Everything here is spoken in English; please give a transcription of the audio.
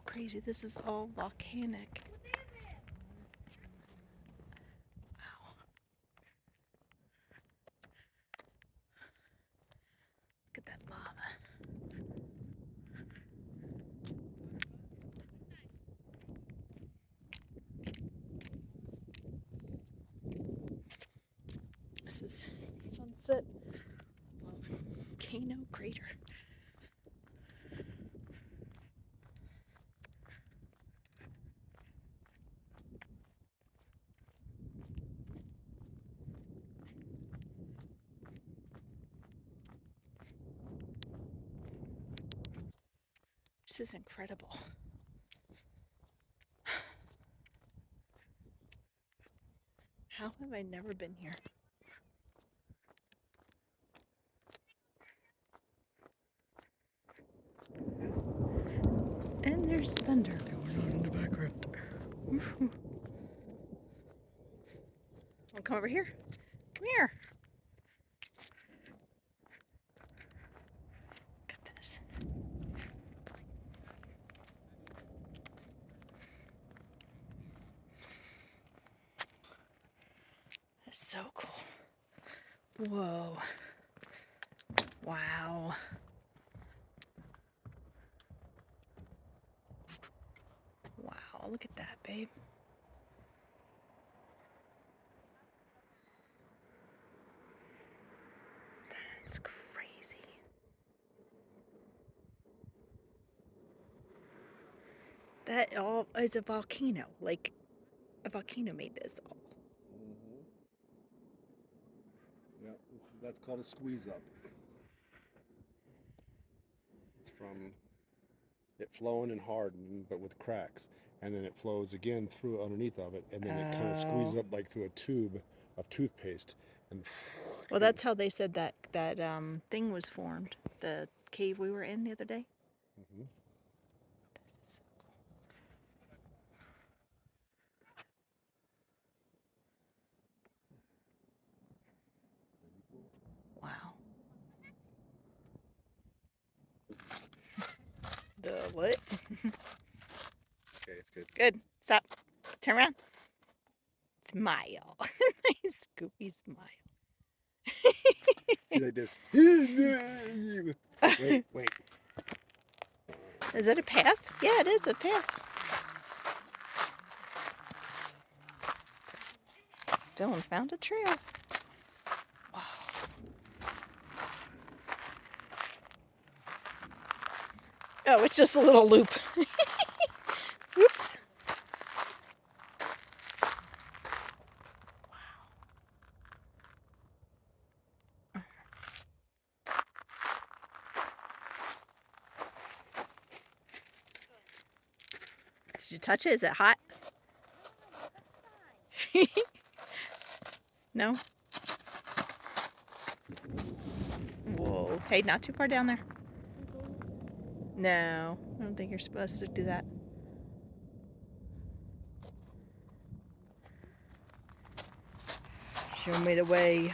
crazy. This is all volcanic. Wow. Look at that lava. This is sunset volcano crater. This is incredible. How have I never been here? And there's thunder going on in the background. Wanna come over here? Come here. Look at this. That's so cool. Whoa. Wow. Wow, look at that, babe. That's crazy. That all is a volcano. Like, a volcano made this all. Yeah, that's called a squeeze up. It's from it flowing and hardening, but with cracks, and then it flows again through underneath of it, and then it kind of squeezes up like through a tube of toothpaste, and Well, that's how they said that thing was formed. The cave we were in the other day. Mhm. So cool. Wow. The what? Okay, it's good. Good. Stop. Turn around. Smile. Nice goofy smile. He's like this. Wait. Is it a path? Yeah, it is a path. Dylan found a trail. Wow. Oh, it's just a little loop. Oops. Did you touch it? Is it hot? No? Whoa. Hey, not too far down there. No, I don't think you're supposed to do that. Show me the way.